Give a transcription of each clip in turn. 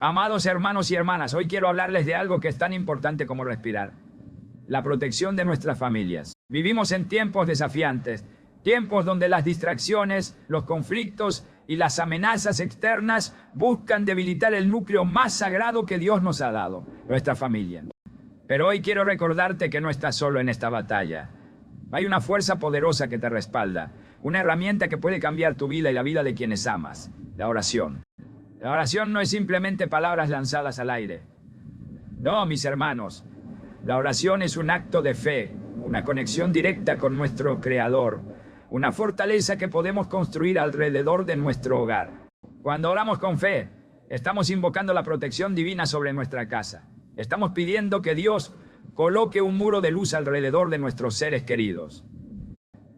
Amados hermanos y hermanas, hoy quiero hablarles de algo que es tan importante como respirar: la protección de nuestras familias. Vivimos en tiempos desafiantes, tiempos donde las distracciones, los conflictos y las amenazas externas buscan debilitar el núcleo más sagrado que Dios nos ha dado, nuestra familia. Pero hoy quiero recordarte que no estás solo en esta batalla. Hay una fuerza poderosa que te respalda, una herramienta que puede cambiar tu vida y la vida de quienes amas: la oración. La oración no es simplemente palabras lanzadas al aire. No, mis hermanos. La oración es un acto de fe, una conexión directa con nuestro Creador, una fortaleza que podemos construir alrededor de nuestro hogar. Cuando oramos con fe, estamos invocando la protección divina sobre nuestra casa. Estamos pidiendo que Dios coloque un muro de luz alrededor de nuestros seres queridos.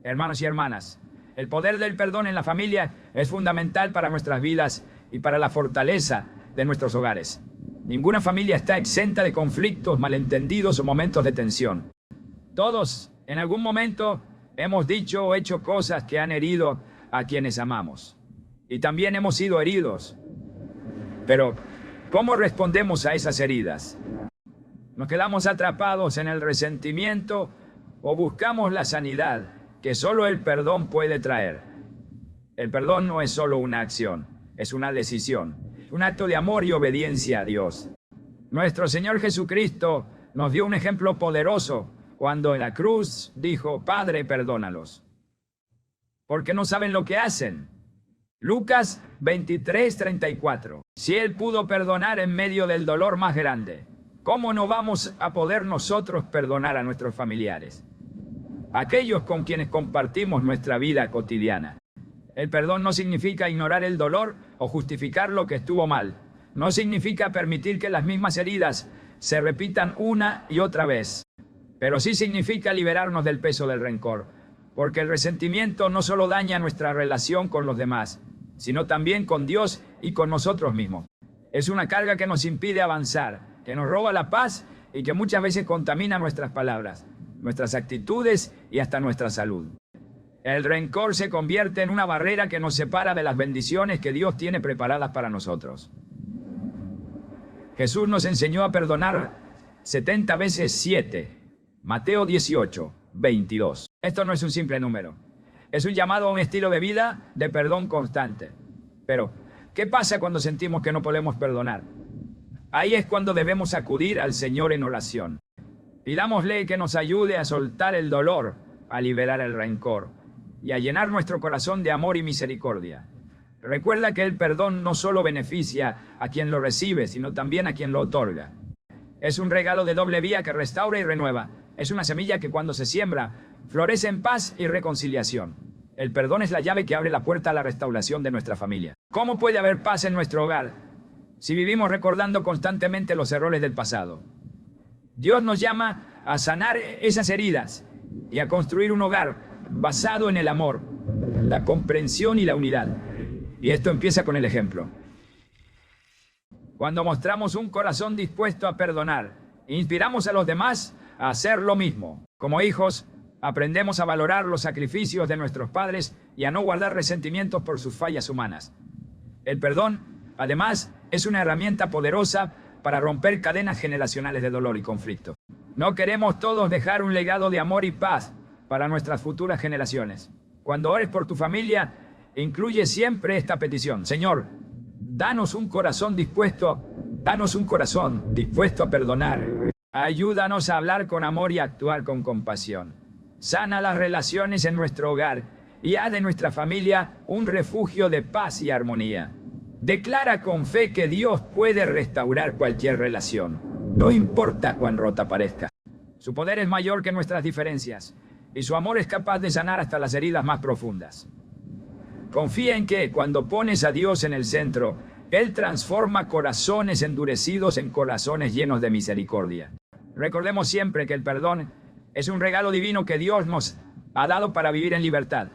Hermanos y hermanas, el poder del perdón en la familia es fundamental para nuestras vidas y para la fortaleza de nuestros hogares. Ninguna familia está exenta de conflictos, malentendidos o momentos de tensión. Todos, en algún momento, hemos dicho o hecho cosas que han herido a quienes amamos. Y también hemos sido heridos. Pero, ¿cómo respondemos a esas heridas? ¿Nos quedamos atrapados en el resentimiento o buscamos la sanidad que solo el perdón puede traer? El perdón no es solo una acción, es una decisión, un acto de amor y obediencia a Dios. Nuestro Señor Jesucristo nos dio un ejemplo poderoso cuando en la cruz dijo: Padre, perdónalos, porque no saben lo que hacen. Lucas 23:34. Si Él pudo perdonar en medio del dolor más grande, ¿cómo no vamos a poder nosotros perdonar a nuestros familiares, aquellos con quienes compartimos nuestra vida cotidiana? El perdón no significa ignorar el dolor o justificar lo que estuvo mal. No significa permitir que las mismas heridas se repitan una y otra vez. Pero sí significa liberarnos del peso del rencor, porque el resentimiento no solo daña nuestra relación con los demás, sino también con Dios y con nosotros mismos. Es una carga que nos impide avanzar, que nos roba la paz y que muchas veces contamina nuestras palabras, nuestras actitudes y hasta nuestra salud. El rencor se convierte en una barrera que nos separa de las bendiciones que Dios tiene preparadas para nosotros. Jesús nos enseñó a perdonar 70 veces 7. Mateo 18:22. Esto no es un simple número. Es un llamado a un estilo de vida de perdón constante. Pero, ¿qué pasa cuando sentimos que no podemos perdonar? Ahí es cuando debemos acudir al Señor en oración. Pidámosle que nos ayude a soltar el dolor, a liberar el rencor y a llenar nuestro corazón de amor y misericordia. Recuerda que el perdón no solo beneficia a quien lo recibe, sino también a quien lo otorga. Es un regalo de doble vía que restaura y renueva. Es una semilla que cuando se siembra, florece en paz y reconciliación. El perdón es la llave que abre la puerta a la restauración de nuestra familia. ¿Cómo puede haber paz en nuestro hogar si vivimos recordando constantemente los errores del pasado? Dios nos llama a sanar esas heridas y a construir un hogar basado en el amor, la comprensión y la unidad. Y esto empieza con el ejemplo. Cuando mostramos un corazón dispuesto a perdonar, inspiramos a los demás a hacer lo mismo. Como hijos, aprendemos a valorar los sacrificios de nuestros padres y a no guardar resentimientos por sus fallas humanas. El perdón, además, es una herramienta poderosa para romper cadenas generacionales de dolor y conflicto. No queremos todos dejar un legado de amor y paz para nuestras futuras generaciones. Cuando ores por tu familia, incluye siempre esta petición: Señor, danos un corazón dispuesto a perdonar. Ayúdanos a hablar con amor y a actuar con compasión. Sana las relaciones en nuestro hogar y haz de nuestra familia un refugio de paz y armonía. Declara con fe que Dios puede restaurar cualquier relación, no importa cuán rota parezca. Su poder es mayor que nuestras diferencias y su amor es capaz de sanar hasta las heridas más profundas. Confía en que, cuando pones a Dios en el centro, Él transforma corazones endurecidos en corazones llenos de misericordia. Recordemos siempre que el perdón es un regalo divino que Dios nos ha dado para vivir en libertad.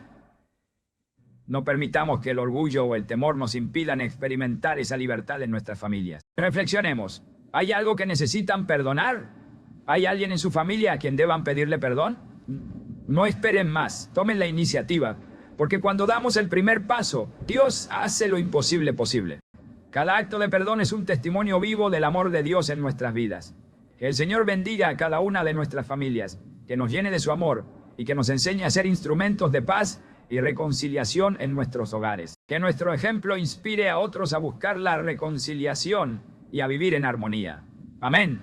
No permitamos que el orgullo o el temor nos impidan experimentar esa libertad en nuestras familias. Reflexionemos. ¿Hay algo que necesitan perdonar? ¿Hay alguien en su familia a quien deban pedirle perdón? No esperen más, tomen la iniciativa, porque cuando damos el primer paso, Dios hace lo imposible posible. Cada acto de perdón es un testimonio vivo del amor de Dios en nuestras vidas. Que el Señor bendiga a cada una de nuestras familias, que nos llene de su amor y que nos enseñe a ser instrumentos de paz y reconciliación en nuestros hogares. Que nuestro ejemplo inspire a otros a buscar la reconciliación y a vivir en armonía. Amén.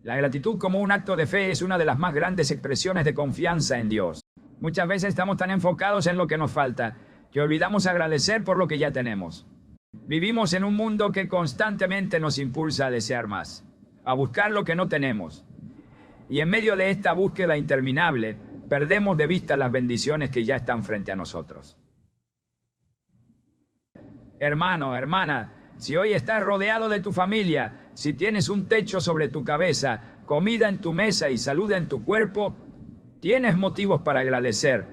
La gratitud como un acto de fe es una de las más grandes expresiones de confianza en Dios. Muchas veces estamos tan enfocados en lo que nos falta que olvidamos agradecer por lo que ya tenemos. Vivimos en un mundo que constantemente nos impulsa a desear más, a buscar lo que no tenemos. Y en medio de esta búsqueda interminable, perdemos de vista las bendiciones que ya están frente a nosotros. Hermano, hermana, si hoy estás rodeado de tu familia, si tienes un techo sobre tu cabeza, comida en tu mesa y salud en tu cuerpo, tienes motivos para agradecer.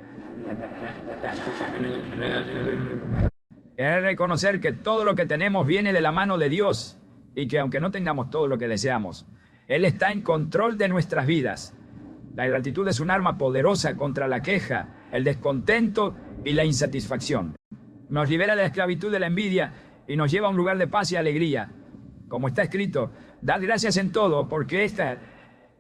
Es reconocer que todo lo que tenemos viene de la mano de Dios y que aunque no tengamos todo lo que deseamos, Él está en control de nuestras vidas. La gratitud es un arma poderosa contra la queja, el descontento y la insatisfacción. Nos libera de la esclavitud de la envidia y nos lleva a un lugar de paz y alegría. Como está escrito, dad gracias en todo, porque esta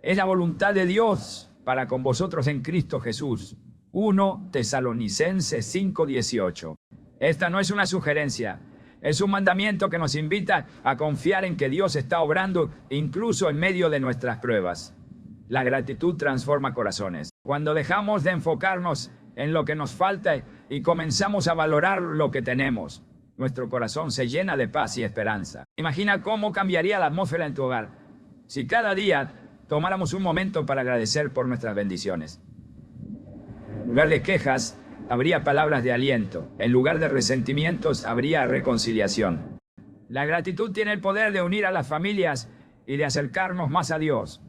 es la voluntad de Dios para con vosotros en Cristo Jesús. 1 Tesalonicenses 5:18. Esta no es una sugerencia, es un mandamiento que nos invita a confiar en que Dios está obrando incluso en medio de nuestras pruebas. La gratitud transforma corazones. Cuando dejamos de enfocarnos en lo que nos falta y comenzamos a valorar lo que tenemos, nuestro corazón se llena de paz y esperanza. Imagina cómo cambiaría la atmósfera en tu hogar si cada día tomáramos un momento para agradecer por nuestras bendiciones. En lugar de quejas, habría palabras de aliento. En lugar de resentimientos, habría reconciliación. La gratitud tiene el poder de unir a las familias y de acercarnos más a Dios.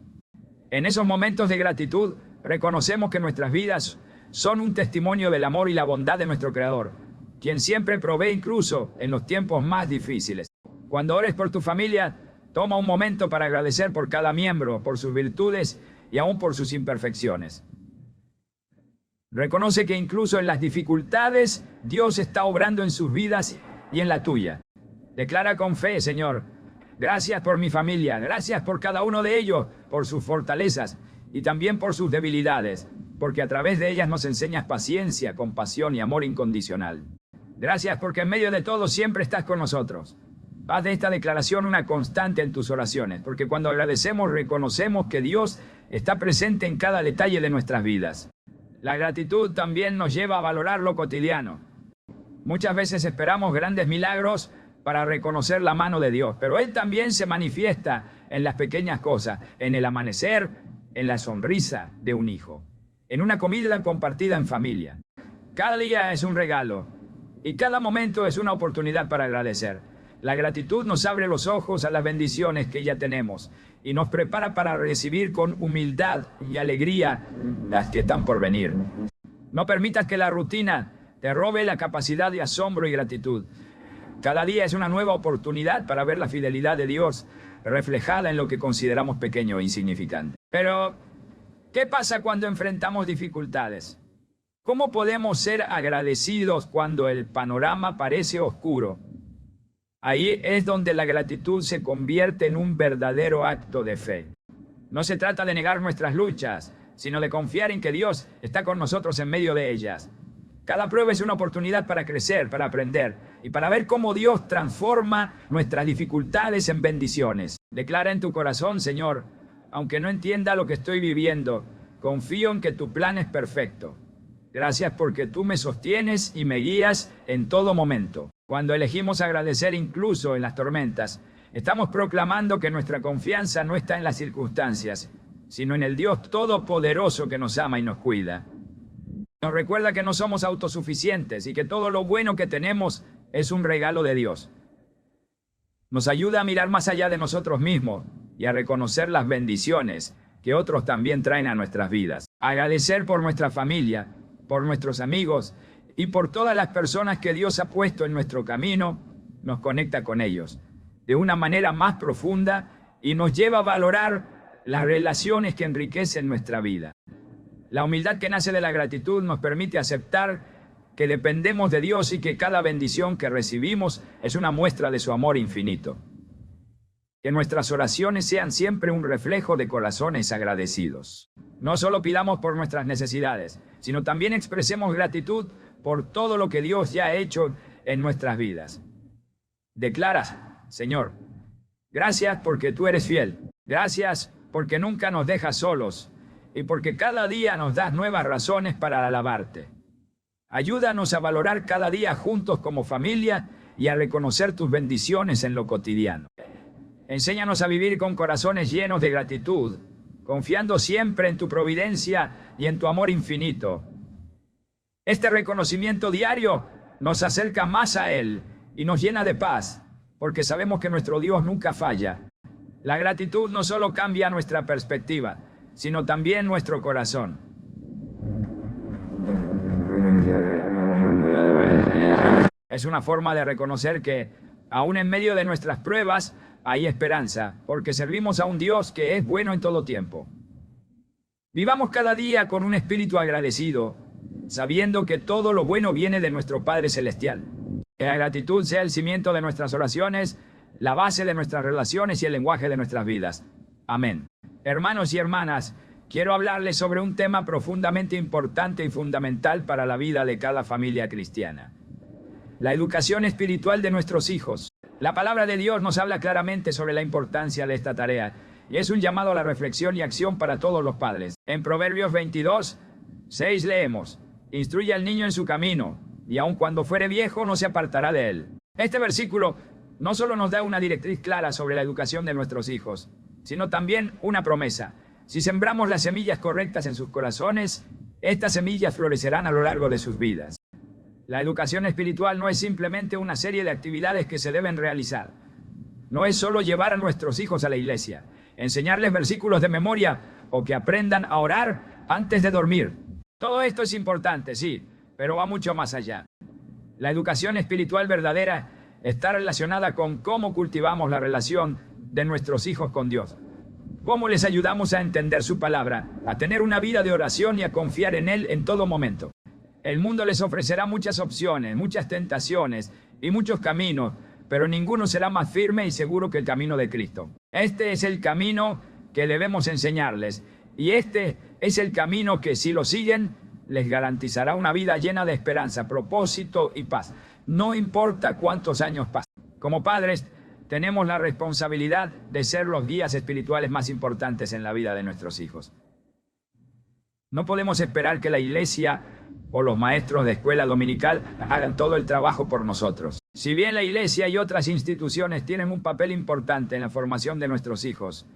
En esos momentos de gratitud, reconocemos que nuestras vidas son un testimonio del amor y la bondad de nuestro Creador, quien siempre provee incluso en los tiempos más difíciles. Cuando ores por tu familia, toma un momento para agradecer por cada miembro, por sus virtudes y aún por sus imperfecciones. Reconoce que incluso en las dificultades, Dios está obrando en sus vidas y en la tuya. Declara con fe, Señor, gracias por mi familia, gracias por cada uno de ellos, por sus fortalezas y también por sus debilidades, porque a través de ellas nos enseñas paciencia, compasión y amor incondicional. Gracias porque en medio de todo siempre estás con nosotros. Haz de esta declaración una constante en tus oraciones, porque cuando agradecemos reconocemos que Dios está presente en cada detalle de nuestras vidas. La gratitud también nos lleva a valorar lo cotidiano. Muchas veces esperamos grandes milagros para reconocer la mano de Dios, pero Él también se manifiesta en las pequeñas cosas, en el amanecer, en la sonrisa de un hijo, en una comida compartida en familia. Cada día es un regalo y cada momento es una oportunidad para agradecer. La gratitud nos abre los ojos a las bendiciones que ya tenemos y nos prepara para recibir con humildad y alegría las que están por venir. No permitas que la rutina te robe la capacidad de asombro y gratitud. Cada día es una nueva oportunidad para ver la fidelidad de Dios reflejada en lo que consideramos pequeño e insignificante. Pero, ¿qué pasa cuando enfrentamos dificultades? ¿Cómo podemos ser agradecidos cuando el panorama parece oscuro? Ahí es donde la gratitud se convierte en un verdadero acto de fe. No se trata de negar nuestras luchas, sino de confiar en que Dios está con nosotros en medio de ellas. Cada prueba es una oportunidad para crecer, para aprender y para ver cómo Dios transforma nuestras dificultades en bendiciones. Declara en tu corazón, Señor, aunque no entienda lo que estoy viviendo, confío en que tu plan es perfecto. Gracias porque tú me sostienes y me guías en todo momento. Cuando elegimos agradecer incluso en las tormentas, estamos proclamando que nuestra confianza no está en las circunstancias, sino en el Dios todopoderoso que nos ama y nos cuida. Nos recuerda que no somos autosuficientes y que todo lo bueno que tenemos es un regalo de Dios. Nos ayuda a mirar más allá de nosotros mismos y a reconocer las bendiciones que otros también traen a nuestras vidas. Agradecer por nuestra familia, por nuestros amigos y por todas las personas que Dios ha puesto en nuestro camino, nos conecta con ellos de una manera más profunda y nos lleva a valorar las relaciones que enriquecen nuestra vida. La humildad que nace de la gratitud nos permite aceptar que dependemos de Dios y que cada bendición que recibimos es una muestra de su amor infinito. Que nuestras oraciones sean siempre un reflejo de corazones agradecidos. No solo pidamos por nuestras necesidades, sino también expresemos gratitud por todo lo que Dios ya ha hecho en nuestras vidas. Declaras: Señor, gracias porque tú eres fiel. Gracias porque nunca nos dejas solos y porque cada día nos das nuevas razones para alabarte. Ayúdanos a valorar cada día juntos como familia y a reconocer tus bendiciones en lo cotidiano. Enséñanos a vivir con corazones llenos de gratitud, confiando siempre en tu providencia y en tu amor infinito. Este reconocimiento diario nos acerca más a Él y nos llena de paz, porque sabemos que nuestro Dios nunca falla. La gratitud no solo cambia nuestra perspectiva, sino también nuestro corazón. Es una forma de reconocer que, aún en medio de nuestras pruebas, hay esperanza, porque servimos a un Dios que es bueno en todo tiempo. Vivamos cada día con un espíritu agradecido, sabiendo que todo lo bueno viene de nuestro Padre Celestial. Que la gratitud sea el cimiento de nuestras oraciones, la base de nuestras relaciones y el lenguaje de nuestras vidas. Amén. Hermanos y hermanas, quiero hablarles sobre un tema profundamente importante y fundamental para la vida de cada familia cristiana: la educación espiritual de nuestros hijos. La palabra de Dios nos habla claramente sobre la importancia de esta tarea, y es un llamado a la reflexión y acción para todos los padres. En Proverbios 22:6 leemos: Instruye al niño en su camino, y aun cuando fuere viejo no se apartará de él. Este versículo no solo nos da una directriz clara sobre la educación de nuestros hijos, sino también una promesa. Si sembramos las semillas correctas en sus corazones, estas semillas florecerán a lo largo de sus vidas. La educación espiritual no es simplemente una serie de actividades que se deben realizar. No es solo llevar a nuestros hijos a la iglesia, enseñarles versículos de memoria o que aprendan a orar antes de dormir. Todo esto es importante, sí, pero va mucho más allá. La educación espiritual verdadera está relacionada con cómo cultivamos la relación de nuestros hijos con Dios. Cómo les ayudamos a entender su palabra, a tener una vida de oración y a confiar en Él en todo momento. El mundo les ofrecerá muchas opciones, muchas tentaciones y muchos caminos, pero ninguno será más firme y seguro que el camino de Cristo. Este es el camino que debemos enseñarles, y este es el camino que, si lo siguen, les garantizará una vida llena de esperanza, propósito y paz. No importa cuántos años pasen. Como padres, tenemos la responsabilidad de ser los guías espirituales más importantes en la vida de nuestros hijos. No podemos esperar que la iglesia o los maestros de escuela dominical hagan todo el trabajo por nosotros. Si bien la iglesia y otras instituciones tienen un papel importante en la formación de nuestros hijos,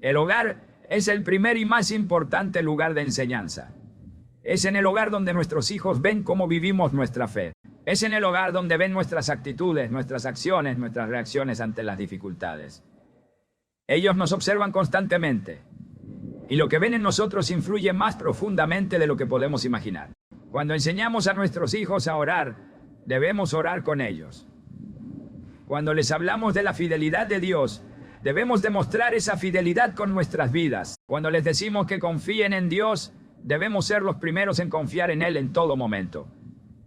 el hogar es el primer y más importante lugar de enseñanza. Es en el hogar donde nuestros hijos ven cómo vivimos nuestra fe. Es en el hogar donde ven nuestras actitudes, nuestras acciones, nuestras reacciones ante las dificultades. Ellos nos observan constantemente, y lo que ven en nosotros influye más profundamente de lo que podemos imaginar. Cuando enseñamos a nuestros hijos a orar, debemos orar con ellos. Cuando les hablamos de la fidelidad de Dios, debemos demostrar esa fidelidad con nuestras vidas. Cuando les decimos que confíen en Dios, debemos ser los primeros en confiar en Él en todo momento.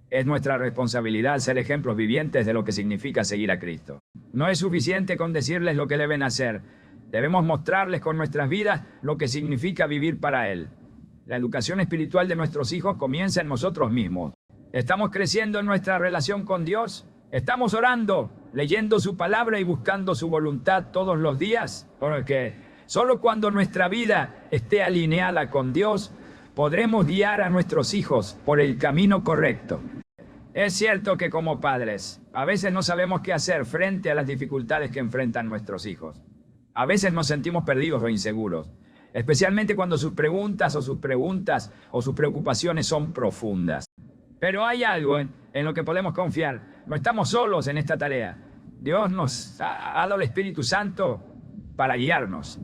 Es nuestra responsabilidad ser ejemplos vivientes de lo que significa seguir a Cristo. No es suficiente con decirles lo que deben hacer. Debemos mostrarles con nuestras vidas lo que significa vivir para Él. La educación espiritual de nuestros hijos comienza en nosotros mismos. ¿Estamos creciendo en nuestra relación con Dios? ¿Estamos orando, leyendo su palabra y buscando su voluntad todos los días? Porque solo cuando nuestra vida esté alineada con Dios, podremos guiar a nuestros hijos por el camino correcto. Es cierto que como padres, a veces no sabemos qué hacer frente a las dificultades que enfrentan nuestros hijos. A veces nos sentimos perdidos o inseguros, especialmente cuando sus preguntas o sus preocupaciones son profundas. Pero hay algo en lo que podemos confiar. No estamos solos en esta tarea. Dios nos ha dado el Espíritu Santo para guiarnos.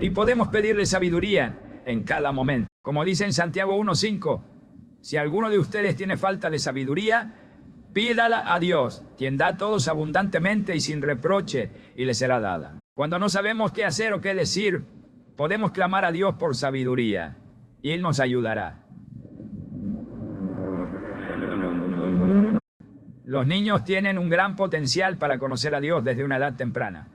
Y podemos pedirle sabiduría en cada momento. Como dice en Santiago 1:5, si alguno de ustedes tiene falta de sabiduría, pídala a Dios, quien da a todos abundantemente y sin reproche, y le será dada. Cuando no sabemos qué hacer o qué decir, podemos clamar a Dios por sabiduría, y Él nos ayudará. Los niños tienen un gran potencial para conocer a Dios desde una edad temprana.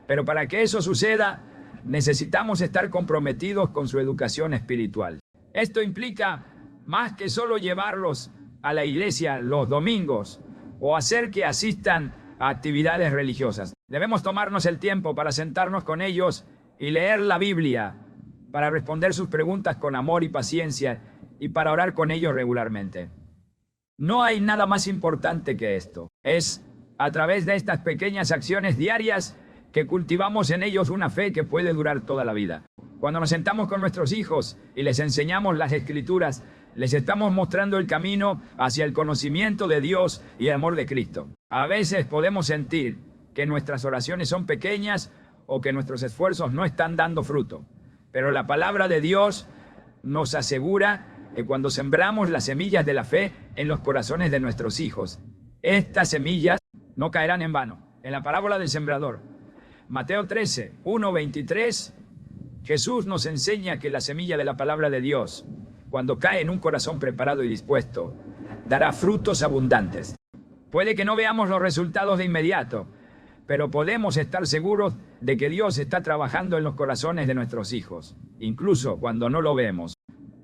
Pero para que eso suceda, necesitamos estar comprometidos con su educación espiritual. Esto implica más que solo llevarlos a la iglesia los domingos o hacer que asistan a actividades religiosas. Debemos tomarnos el tiempo para sentarnos con ellos y leer la Biblia, para responder sus preguntas con amor y paciencia y para orar con ellos regularmente. No hay nada más importante que esto. Es a través de estas pequeñas acciones diarias que cultivamos en ellos una fe que puede durar toda la vida. Cuando nos sentamos con nuestros hijos y les enseñamos las Escrituras, les estamos mostrando el camino hacia el conocimiento de Dios y el amor de Cristo. A veces podemos sentir que nuestras oraciones son pequeñas o que nuestros esfuerzos no están dando fruto. Pero la palabra de Dios nos asegura que cuando sembramos las semillas de la fe en los corazones de nuestros hijos, estas semillas no caerán en vano. En la parábola del sembrador, Mateo 13, 1-23, Jesús nos enseña que la semilla de la palabra de Dios, cuando cae en un corazón preparado y dispuesto, dará frutos abundantes. Puede que no veamos los resultados de inmediato, pero podemos estar seguros de que Dios está trabajando en los corazones de nuestros hijos, incluso cuando no lo vemos.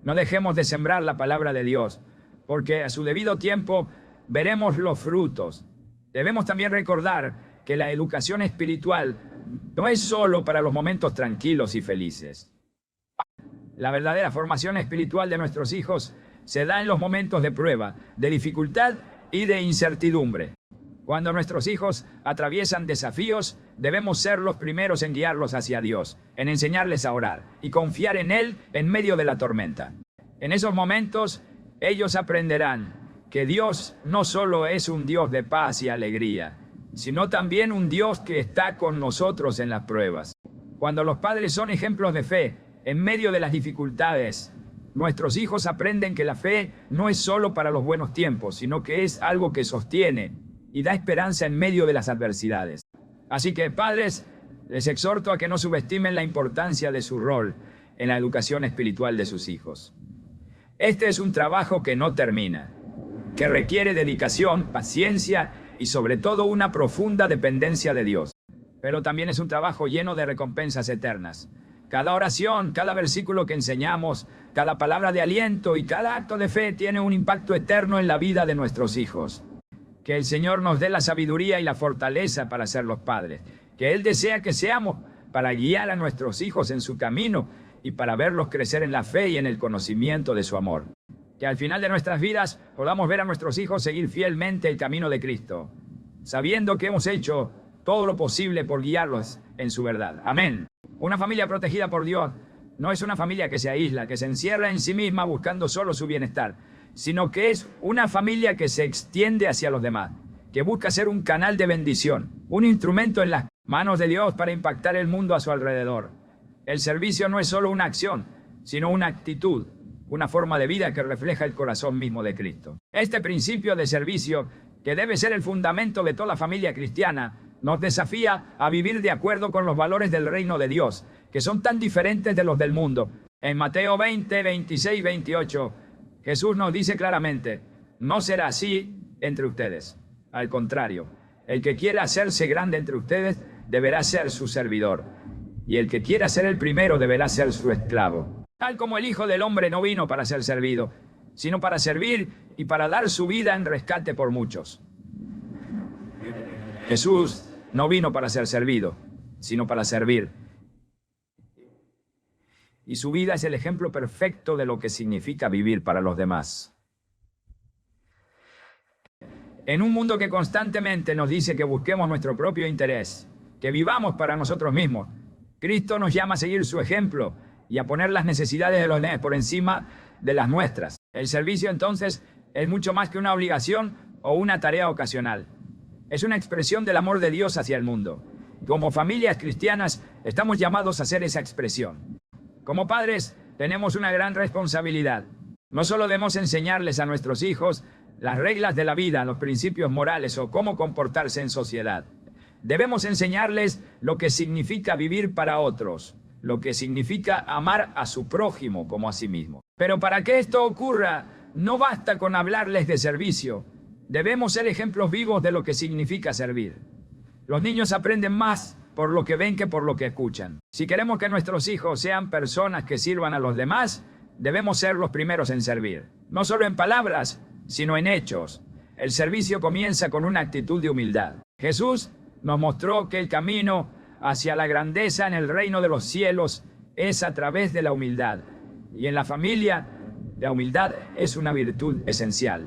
No dejemos de sembrar la palabra de Dios, porque a su debido tiempo veremos los frutos. Debemos también recordar que la educación espiritual no es solo para los momentos tranquilos y felices. La verdadera formación espiritual de nuestros hijos se da en los momentos de prueba, de dificultad y de incertidumbre. Cuando nuestros hijos atraviesan desafíos, debemos ser los primeros en guiarlos hacia Dios, en enseñarles a orar y confiar en Él en medio de la tormenta. En esos momentos, ellos aprenderán que Dios no solo es un Dios de paz y alegría, sino también un Dios que está con nosotros en las pruebas. Cuando los padres son ejemplos de fe en medio de las dificultades, nuestros hijos aprenden que la fe no es solo para los buenos tiempos, sino que es algo que sostiene y da esperanza en medio de las adversidades. Así que, padres, les exhorto a que no subestimen la importancia de su rol en la educación espiritual de sus hijos. Este es un trabajo que no termina, que requiere dedicación, paciencia y sobre todo una profunda dependencia de Dios. Pero también es un trabajo lleno de recompensas eternas. Cada oración, cada versículo que enseñamos, cada palabra de aliento y cada acto de fe tiene un impacto eterno en la vida de nuestros hijos. Que el Señor nos dé la sabiduría y la fortaleza para ser los padres. Que Él desea que seamos para guiar a nuestros hijos en su camino y para verlos crecer en la fe y en el conocimiento de su amor. Que al final de nuestras vidas podamos ver a nuestros hijos seguir fielmente el camino de Cristo, sabiendo que hemos hecho todo lo posible por guiarlos en su verdad. Amén. Una familia protegida por Dios no es una familia que se aísla, que se encierra en sí misma buscando solo su bienestar, sino que es una familia que se extiende hacia los demás, que busca ser un canal de bendición, un instrumento en las manos de Dios para impactar el mundo a su alrededor. El servicio no es solo una acción, sino una actitud, una forma de vida que refleja el corazón mismo de Cristo. Este principio de servicio, que debe ser el fundamento de toda familia cristiana, nos desafía a vivir de acuerdo con los valores del reino de Dios, que son tan diferentes de los del mundo. En Mateo 20, 26, 28, Jesús nos dice claramente, no será así entre ustedes. Al contrario, el que quiera hacerse grande entre ustedes deberá ser su servidor, y el que quiera ser el primero deberá ser su esclavo. Tal como el Hijo del Hombre no vino para ser servido, sino para servir y para dar su vida en rescate por muchos. Jesús no vino para ser servido, sino para servir. Y su vida es el ejemplo perfecto de lo que significa vivir para los demás. En un mundo que constantemente nos dice que busquemos nuestro propio interés, que vivamos para nosotros mismos, Cristo nos llama a seguir su ejemplo y a poner las necesidades de los demás por encima de las nuestras. El servicio, entonces, es mucho más que una obligación o una tarea ocasional. Es una expresión del amor de Dios hacia el mundo. Como familias cristianas, estamos llamados a hacer esa expresión. Como padres, tenemos una gran responsabilidad. No solo debemos enseñarles a nuestros hijos las reglas de la vida, los principios morales o cómo comportarse en sociedad. Debemos enseñarles lo que significa vivir para otros, lo que significa amar a su prójimo como a sí mismo. Pero para que esto ocurra, no basta con hablarles de servicio, Debemos ser ejemplos vivos de lo que significa servir. Los niños aprenden más por lo que ven que por lo que escuchan. Si queremos que nuestros hijos sean personas que sirvan a los demás, debemos ser los primeros en servir. No solo en palabras, sino en hechos. El servicio comienza con una actitud de humildad. Jesús nos mostró que el camino hacia la grandeza en el reino de los cielos es a través de la humildad. Y en la familia, la humildad es una virtud esencial.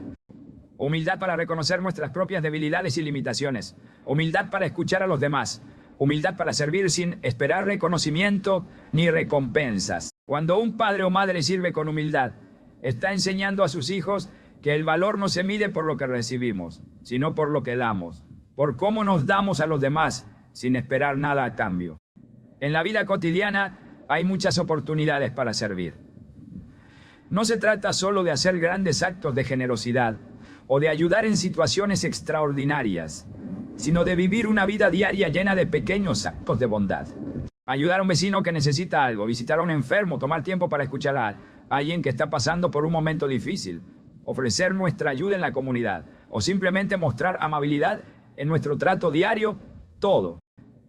Humildad para reconocer nuestras propias debilidades y limitaciones. Humildad para escuchar a los demás. Humildad para servir sin esperar reconocimiento ni recompensas. Cuando un padre o madre sirve con humildad, está enseñando a sus hijos que el valor no se mide por lo que recibimos, sino por lo que damos, por cómo nos damos a los demás sin esperar nada a cambio. En la vida cotidiana hay muchas oportunidades para servir. No se trata solo de hacer grandes actos de generosidad o de ayudar en situaciones extraordinarias, sino de vivir una vida diaria llena de pequeños actos de bondad. Ayudar a un vecino que necesita algo, visitar a un enfermo, tomar tiempo para escuchar a alguien que está pasando por un momento difícil, ofrecer nuestra ayuda en la comunidad o simplemente mostrar amabilidad en nuestro trato diario, todo.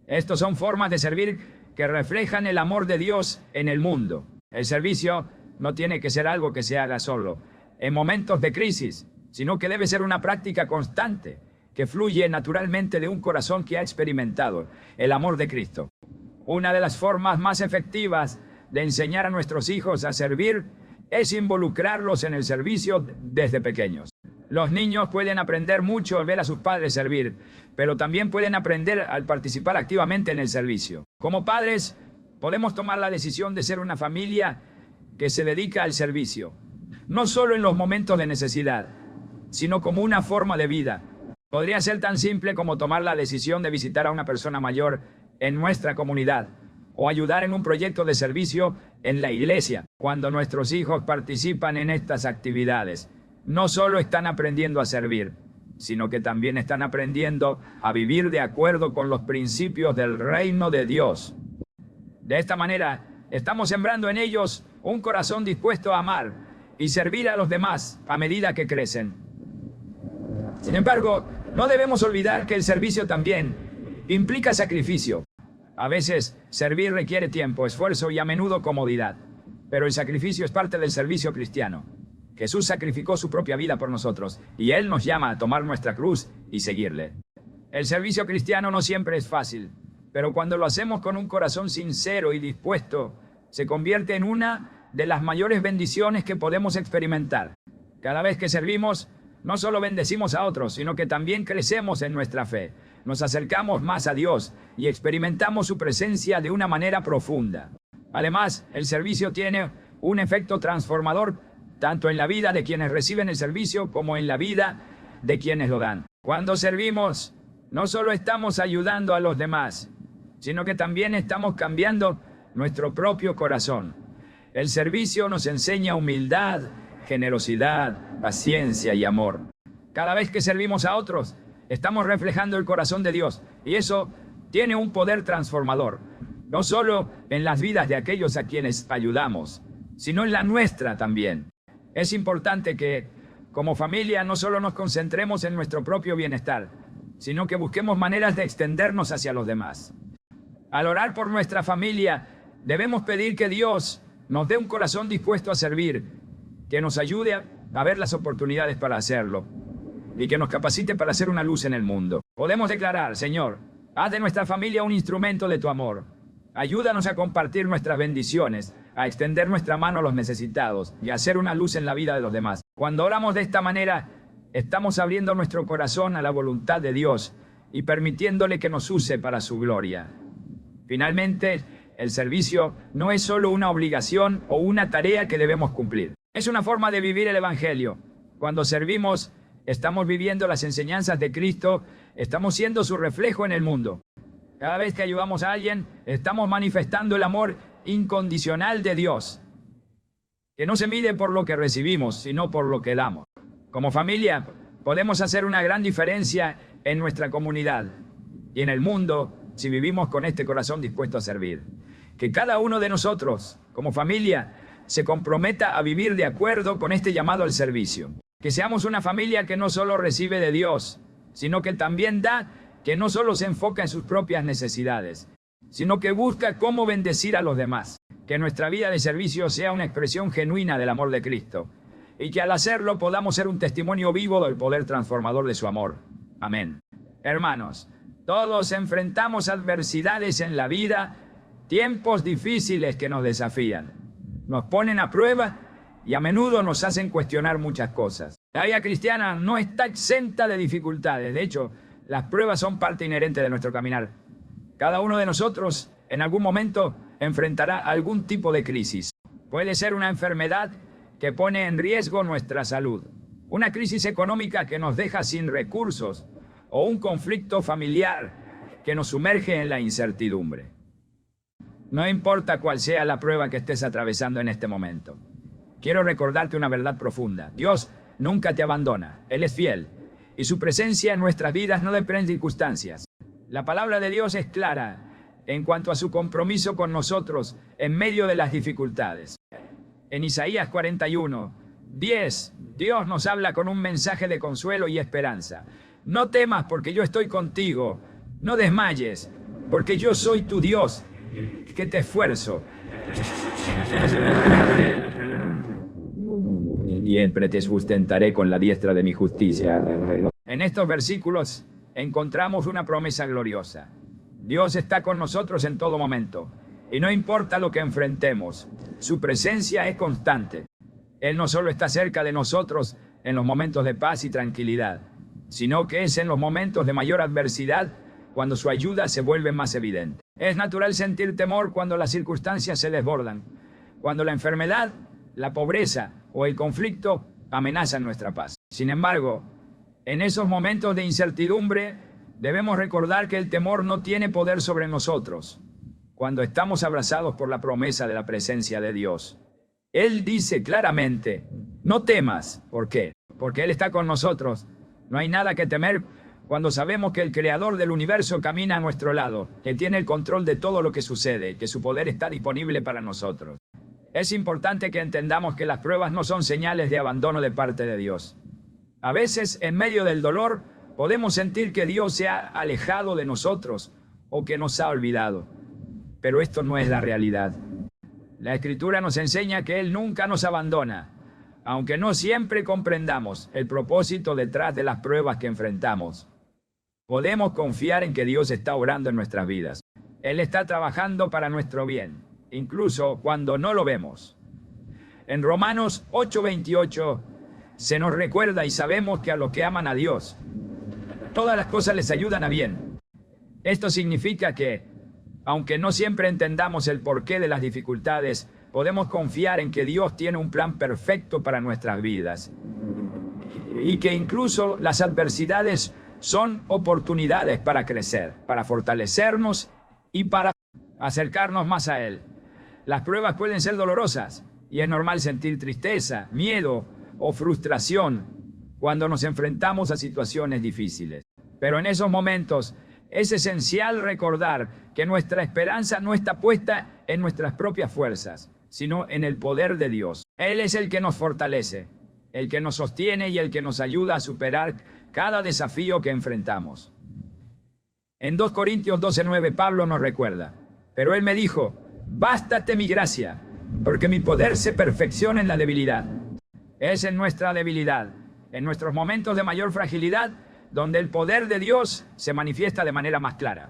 Estos son formas de servir que reflejan el amor de Dios en el mundo. El servicio no tiene que ser algo que se haga solo en momentos de crisis, sino que debe ser una práctica constante que fluye naturalmente de un corazón que ha experimentado el amor de Cristo. Una de las formas más efectivas de enseñar a nuestros hijos a servir es involucrarlos en el servicio desde pequeños. Los niños pueden aprender mucho al ver a sus padres servir, pero también pueden aprender al participar activamente en el servicio. Como padres, podemos tomar la decisión de ser una familia que se dedica al servicio, no solo en los momentos de necesidad, sino como una forma de vida. Podría ser tan simple como tomar la decisión de visitar a una persona mayor en nuestra comunidad o ayudar en un proyecto de servicio en la iglesia. Cuando nuestros hijos participan en estas actividades, no solo están aprendiendo a servir, sino que también están aprendiendo a vivir de acuerdo con los principios del reino de Dios. De esta manera, estamos sembrando en ellos un corazón dispuesto a amar y servir a los demás a medida que crecen. Sin embargo, no debemos olvidar que el servicio también implica sacrificio. A veces, servir requiere tiempo, esfuerzo y a menudo comodidad. Pero el sacrificio es parte del servicio cristiano. Jesús sacrificó su propia vida por nosotros, y Él nos llama a tomar nuestra cruz y seguirle. El servicio cristiano no siempre es fácil, pero cuando lo hacemos con un corazón sincero y dispuesto, se convierte en una de las mayores bendiciones que podemos experimentar. Cada vez que servimos, no solo bendecimos a otros, sino que también crecemos en nuestra fe. Nos acercamos más a Dios y experimentamos su presencia de una manera profunda. Además, el servicio tiene un efecto transformador tanto en la vida de quienes reciben el servicio como en la vida de quienes lo dan. Cuando servimos, no solo estamos ayudando a los demás, sino que también estamos cambiando nuestro propio corazón. El servicio nos enseña humildad, generosidad, paciencia y amor. Cada vez que servimos a otros, estamos reflejando el corazón de Dios, y eso tiene un poder transformador, no solo en las vidas de aquellos a quienes ayudamos, sino en la nuestra también. Es importante que, como familia, no solo nos concentremos en nuestro propio bienestar, sino que busquemos maneras de extendernos hacia los demás. Al orar por nuestra familia, debemos pedir que Dios nos dé un corazón dispuesto a servir, que nos ayude a ver las oportunidades para hacerlo y que nos capacite para hacer una luz en el mundo. Podemos declarar: Señor, haz de nuestra familia un instrumento de tu amor. Ayúdanos a compartir nuestras bendiciones, a extender nuestra mano a los necesitados y a hacer una luz en la vida de los demás. Cuando oramos de esta manera, estamos abriendo nuestro corazón a la voluntad de Dios y permitiéndole que nos use para su gloria. Finalmente, el servicio no es solo una obligación o una tarea que debemos cumplir. Es una forma de vivir el Evangelio. Cuando servimos, estamos viviendo las enseñanzas de Cristo, estamos siendo su reflejo en el mundo. Cada vez que ayudamos a alguien, estamos manifestando el amor incondicional de Dios, que no se mide por lo que recibimos, sino por lo que damos. Como familia, podemos hacer una gran diferencia en nuestra comunidad y en el mundo si vivimos con este corazón dispuesto a servir. Que cada uno de nosotros, como familia, se comprometa a vivir de acuerdo con este llamado al servicio. Que seamos una familia que no solo recibe de Dios, sino que también da, que no solo se enfoca en sus propias necesidades, sino que busca cómo bendecir a los demás. Que nuestra vida de servicio sea una expresión genuina del amor de Cristo, y que al hacerlo podamos ser un testimonio vivo del poder transformador de su amor. Amén. Hermanos, todos enfrentamos adversidades en la vida, tiempos difíciles que nos desafían, nos ponen a prueba y a menudo nos hacen cuestionar muchas cosas. La vida cristiana no está exenta de dificultades. De hecho, las pruebas son parte inherente de nuestro caminar. Cada uno de nosotros, en algún momento, enfrentará algún tipo de crisis. Puede ser una enfermedad que pone en riesgo nuestra salud, una crisis económica que nos deja sin recursos, o un conflicto familiar que nos sumerge en la incertidumbre. No importa cuál sea la prueba que estés atravesando en este momento. Quiero recordarte una verdad profunda. Dios nunca te abandona. Él es fiel. Y su presencia en nuestras vidas no depende de circunstancias. La palabra de Dios es clara en cuanto a su compromiso con nosotros en medio de las dificultades. En Isaías 41:10, Dios nos habla con un mensaje de consuelo y esperanza. No temas porque yo estoy contigo. No desmayes porque yo soy tu Dios, que te esfuerzo. Siempre te sustentaré con la diestra de mi justicia. En estos versículos encontramos una promesa gloriosa. Dios está con nosotros en todo momento, y no importa lo que enfrentemos, su presencia es constante. Él no solo está cerca de nosotros en los momentos de paz y tranquilidad, sino que es en los momentos de mayor adversidad cuando su ayuda se vuelve más evidente. Es natural sentir temor cuando las circunstancias se desbordan, cuando la enfermedad, la pobreza o el conflicto amenazan nuestra paz. Sin embargo, en esos momentos de incertidumbre, debemos recordar que el temor no tiene poder sobre nosotros cuando estamos abrazados por la promesa de la presencia de Dios. Él dice claramente, no temas. ¿Por qué? Porque Él está con nosotros. No hay nada que temer cuando sabemos que el Creador del universo camina a nuestro lado, que tiene el control de todo lo que sucede, que su poder está disponible para nosotros. Es importante que entendamos que las pruebas no son señales de abandono de parte de Dios. A veces, en medio del dolor, podemos sentir que Dios se ha alejado de nosotros o que nos ha olvidado. Pero esto no es la realidad. La Escritura nos enseña que Él nunca nos abandona, aunque no siempre comprendamos el propósito detrás de las pruebas que enfrentamos. Podemos confiar en que Dios está obrando en nuestras vidas. Él está trabajando para nuestro bien, incluso cuando no lo vemos. En Romanos 8:28 se nos recuerda y sabemos que a los que aman a Dios, todas las cosas les ayudan a bien. Esto significa que, aunque no siempre entendamos el porqué de las dificultades, podemos confiar en que Dios tiene un plan perfecto para nuestras vidas. Y que incluso las adversidades son oportunidades para crecer, para fortalecernos y para acercarnos más a Él. Las pruebas pueden ser dolorosas y es normal sentir tristeza, miedo o frustración cuando nos enfrentamos a situaciones difíciles. Pero en esos momentos es esencial recordar que nuestra esperanza no está puesta en nuestras propias fuerzas, sino en el poder de Dios. Él es el que nos fortalece, el que nos sostiene y el que nos ayuda a superar cada desafío que enfrentamos. En 2 Corintios 12:9 Pablo nos recuerda, pero Él me dijo, bástate mi gracia, porque mi poder se perfecciona en la debilidad. Es en nuestra debilidad, en nuestros momentos de mayor fragilidad, donde el poder de Dios se manifiesta de manera más clara.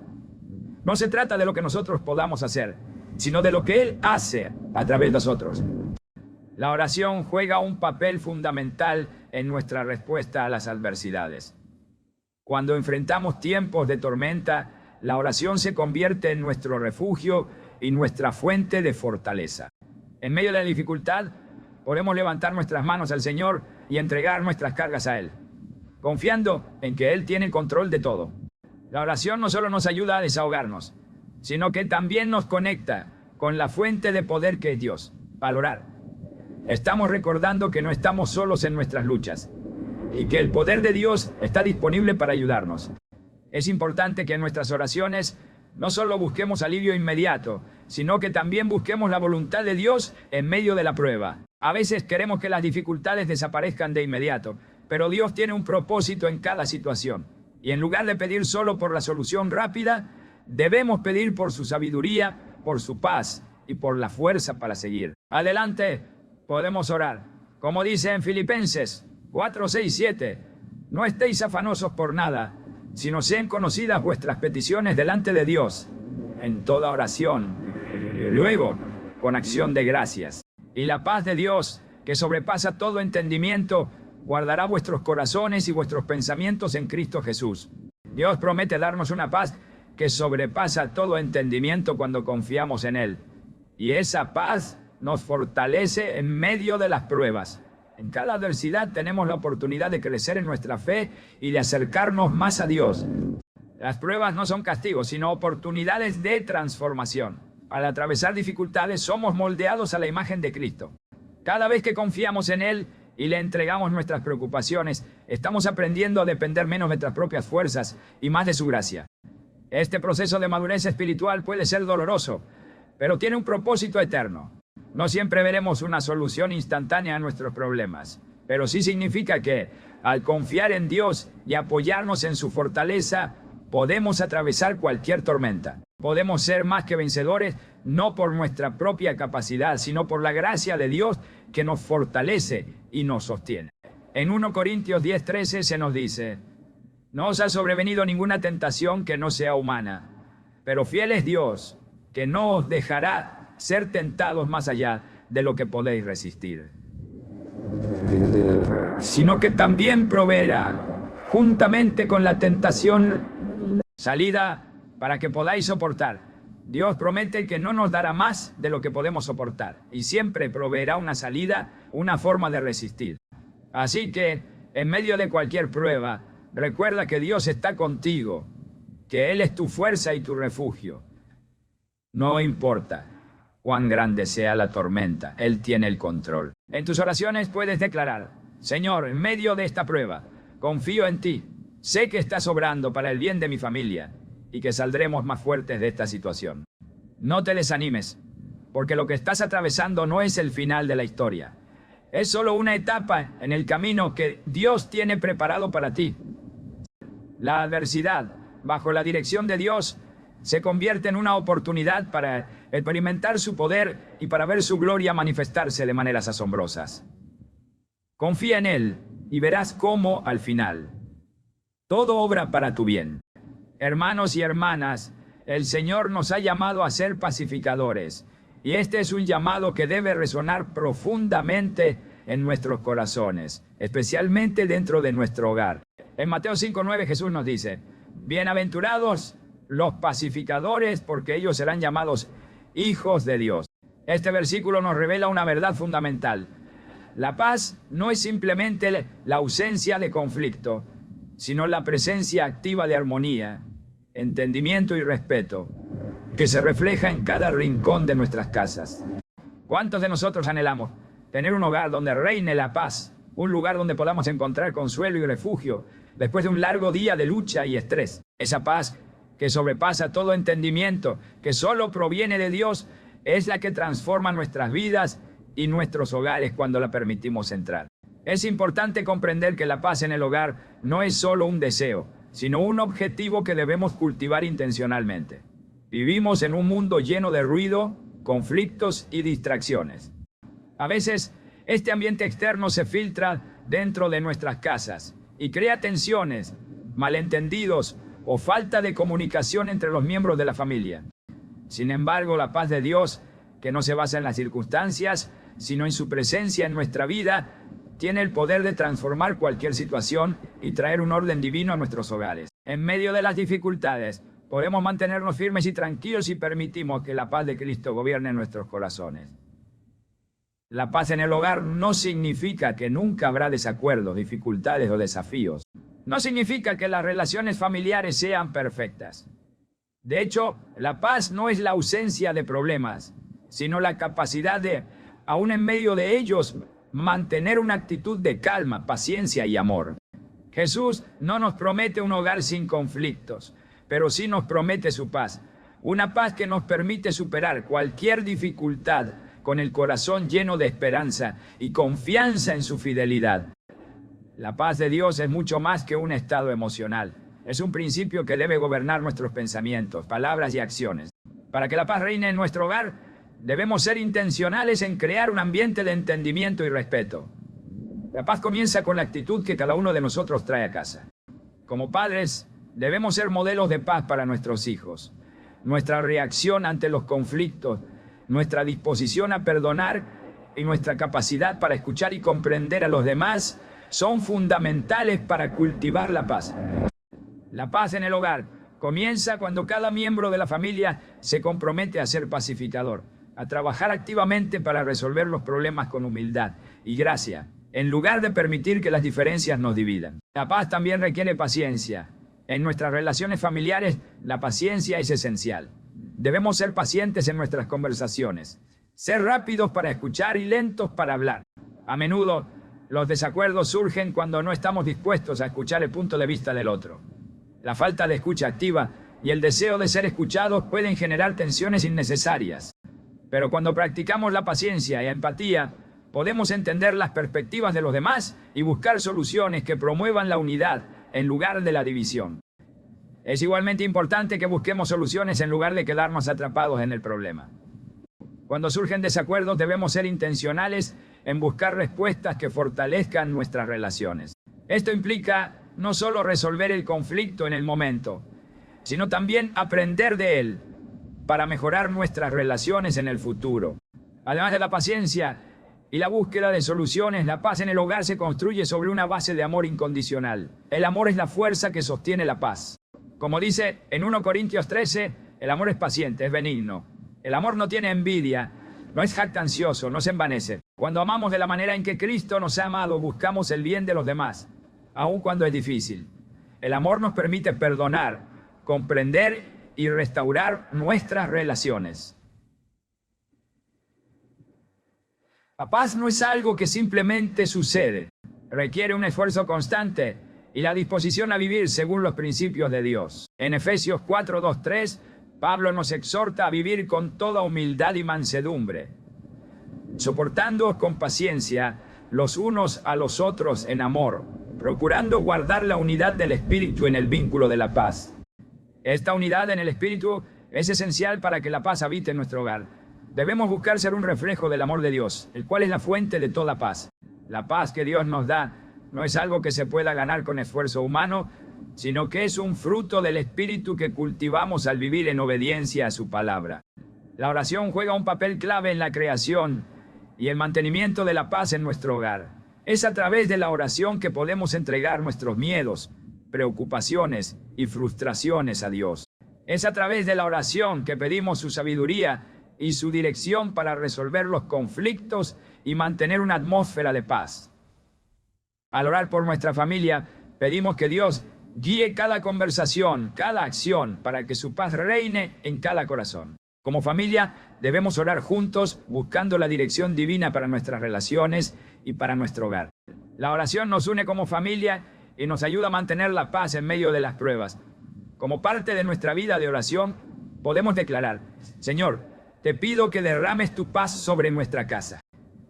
No se trata de lo que nosotros podamos hacer, sino de lo que Él hace a través de nosotros. La oración juega un papel fundamental en nuestra respuesta a las adversidades. Cuando enfrentamos tiempos de tormenta, la oración se convierte en nuestro refugio y nuestra fuente de fortaleza. En medio de la dificultad, podemos levantar nuestras manos al Señor y entregar nuestras cargas a Él, confiando en que Él tiene control de todo. La oración no solo nos ayuda a desahogarnos, sino que también nos conecta con la fuente de poder que es Dios. Al orar, estamos recordando que no estamos solos en nuestras luchas y que el poder de Dios está disponible para ayudarnos. Es importante que en nuestras oraciones no solo busquemos alivio inmediato, sino que también busquemos la voluntad de Dios en medio de la prueba. A veces queremos que las dificultades desaparezcan de inmediato, pero Dios tiene un propósito en cada situación. Y en lugar de pedir solo por la solución rápida, debemos pedir por su sabiduría, por su paz y por la fuerza para seguir. Adelante, podemos orar. Como dice en Filipenses 4, 6, 7, no estéis afanosos por nada, sino sean conocidas vuestras peticiones delante de Dios, en toda oración, luego con acción de gracias. Y la paz de Dios, que sobrepasa todo entendimiento, guardará vuestros corazones y vuestros pensamientos en Cristo Jesús. Dios promete darnos una paz que sobrepasa todo entendimiento cuando confiamos en Él. Y esa paz nos fortalece en medio de las pruebas. En cada adversidad tenemos la oportunidad de crecer en nuestra fe y de acercarnos más a Dios. Las pruebas no son castigos, sino oportunidades de transformación. Al atravesar dificultades, somos moldeados a la imagen de Cristo. Cada vez que confiamos en Él y le entregamos nuestras preocupaciones, estamos aprendiendo a depender menos de nuestras propias fuerzas y más de su gracia. Este proceso de madurez espiritual puede ser doloroso, pero tiene un propósito eterno. No siempre veremos una solución instantánea a nuestros problemas, pero sí significa que, al confiar en Dios y apoyarnos en su fortaleza, podemos atravesar cualquier tormenta. Podemos ser más que vencedores, no por nuestra propia capacidad, sino por la gracia de Dios que nos fortalece y nos sostiene. En 1 Corintios 10:13 se nos dice: no os ha sobrevenido ninguna tentación que no sea humana, pero fiel es Dios, que no os dejará ser tentados más allá de lo que podéis resistir, sino que también proveerá, juntamente con la tentación, salida para que podáis soportar. Dios promete que no nos dará más de lo que podemos soportar y siempre proveerá una salida, una forma de resistir. Así que, en medio de cualquier prueba, recuerda que Dios está contigo, que Él es tu fuerza y tu refugio. No importa cuán grande sea la tormenta, Él tiene el control. En tus oraciones puedes declarar: Señor, en medio de esta prueba, confío en ti. Sé que estás obrando para el bien de mi familia y que saldremos más fuertes de esta situación. No te desanimes, porque lo que estás atravesando no es el final de la historia. Es solo una etapa en el camino que Dios tiene preparado para ti. La adversidad, bajo la dirección de Dios, se convierte en una oportunidad para experimentar su poder y para ver su gloria manifestarse de maneras asombrosas. Confía en Él y verás cómo, al final, todo obra para tu bien. Hermanos y hermanas, el Señor nos ha llamado a ser pacificadores, y este es un llamado que debe resonar profundamente en nuestros corazones, especialmente dentro de nuestro hogar. En Mateo 5:9 Jesús nos dice: bienaventurados los pacificadores, porque ellos serán llamados hijos de Dios. Este versículo nos revela una verdad fundamental. La paz no es simplemente la ausencia de conflicto, sino la presencia activa de armonía, entendimiento y respeto, que se refleja en cada rincón de nuestras casas. ¿Cuántos de nosotros anhelamos tener un hogar donde reine la paz, un lugar donde podamos encontrar consuelo y refugio después de un largo día de lucha y estrés? Esa paz que sobrepasa todo entendimiento, que solo proviene de Dios, es la que transforma nuestras vidas y nuestros hogares cuando la permitimos entrar. Es importante comprender que la paz en el hogar no es solo un deseo, sino un objetivo que debemos cultivar intencionalmente. Vivimos en un mundo lleno de ruido, conflictos y distracciones. A veces, este ambiente externo se filtra dentro de nuestras casas y crea tensiones, malentendidos o falta de comunicación entre los miembros de la familia. Sin embargo, la paz de Dios, que no se basa en las circunstancias, sino en su presencia en nuestra vida, tiene el poder de transformar cualquier situación y traer un orden divino a nuestros hogares. En medio de las dificultades, podemos mantenernos firmes y tranquilos si permitimos que la paz de Cristo gobierne en nuestros corazones. La paz en el hogar no significa que nunca habrá desacuerdos, dificultades o desafíos. No significa que las relaciones familiares sean perfectas. De hecho, la paz no es la ausencia de problemas, sino la capacidad de, aún en medio de ellos, mantener una actitud de calma, paciencia y amor. Jesús no nos promete un hogar sin conflictos, pero sí nos promete su paz. Una paz que nos permite superar cualquier dificultad con el corazón lleno de esperanza y confianza en su fidelidad. La paz de Dios es mucho más que un estado emocional. Es un principio que debe gobernar nuestros pensamientos, palabras y acciones. Para que la paz reine en nuestro hogar, debemos ser intencionales en crear un ambiente de entendimiento y respeto. La paz comienza con la actitud que cada uno de nosotros trae a casa. Como padres, debemos ser modelos de paz para nuestros hijos. Nuestra reacción ante los conflictos, nuestra disposición a perdonar y nuestra capacidad para escuchar y comprender a los demás son fundamentales para cultivar la paz. La paz en el hogar comienza cuando cada miembro de la familia se compromete a ser pacificador, a trabajar activamente para resolver los problemas con humildad y gracia, en lugar de permitir que las diferencias nos dividan. La paz también requiere paciencia. En nuestras relaciones familiares, la paciencia es esencial. Debemos ser pacientes en nuestras conversaciones, ser rápidos para escuchar y lentos para hablar. A menudo, los desacuerdos surgen cuando no estamos dispuestos a escuchar el punto de vista del otro. La falta de escucha activa y el deseo de ser escuchados pueden generar tensiones innecesarias. Pero cuando practicamos la paciencia y empatía, podemos entender las perspectivas de los demás y buscar soluciones que promuevan la unidad en lugar de la división. Es igualmente importante que busquemos soluciones en lugar de quedarnos atrapados en el problema. Cuando surgen desacuerdos, debemos ser intencionales en buscar respuestas que fortalezcan nuestras relaciones. Esto implica no solo resolver el conflicto en el momento, sino también aprender de él para mejorar nuestras relaciones en el futuro. Además de la paciencia y la búsqueda de soluciones, la paz en el hogar se construye sobre una base de amor incondicional. El amor es la fuerza que sostiene la paz. Como dice en 1 Corintios 13, el amor es paciente, es benigno. El amor no tiene envidia, no es jactancioso, no se envanece. Cuando amamos de la manera en que Cristo nos ha amado, buscamos el bien de los demás, aun cuando es difícil. El amor nos permite perdonar, comprender y restaurar nuestras relaciones. La paz no es algo que simplemente sucede. Requiere un esfuerzo constante y la disposición a vivir según los principios de Dios. En Efesios 4:2-3, Pablo nos exhorta a vivir con toda humildad y mansedumbre, soportándoos con paciencia los unos a los otros en amor, procurando guardar la unidad del Espíritu en el vínculo de la paz. Esta unidad en el Espíritu es esencial para que la paz habite en nuestro hogar. Debemos buscar ser un reflejo del amor de Dios, el cual es la fuente de toda paz. La paz que Dios nos da no es algo que se pueda ganar con esfuerzo humano, sino que es un fruto del Espíritu que cultivamos al vivir en obediencia a su palabra. La oración juega un papel clave en la creación y el mantenimiento de la paz en nuestro hogar. Es a través de la oración que podemos entregar nuestros miedos, preocupaciones y frustraciones a Dios. Es a través de la oración que pedimos su sabiduría y su dirección para resolver los conflictos y mantener una atmósfera de paz. Al orar por nuestra familia, pedimos que Dios guíe cada conversación, cada acción, para que su paz reine en cada corazón. Como familia, debemos orar juntos, buscando la dirección divina para nuestras relaciones y para nuestro hogar. La oración nos une como familia y nos ayuda a mantener la paz en medio de las pruebas. Como parte de nuestra vida de oración, podemos declarar: Señor, te pido que derrames tu paz sobre nuestra casa.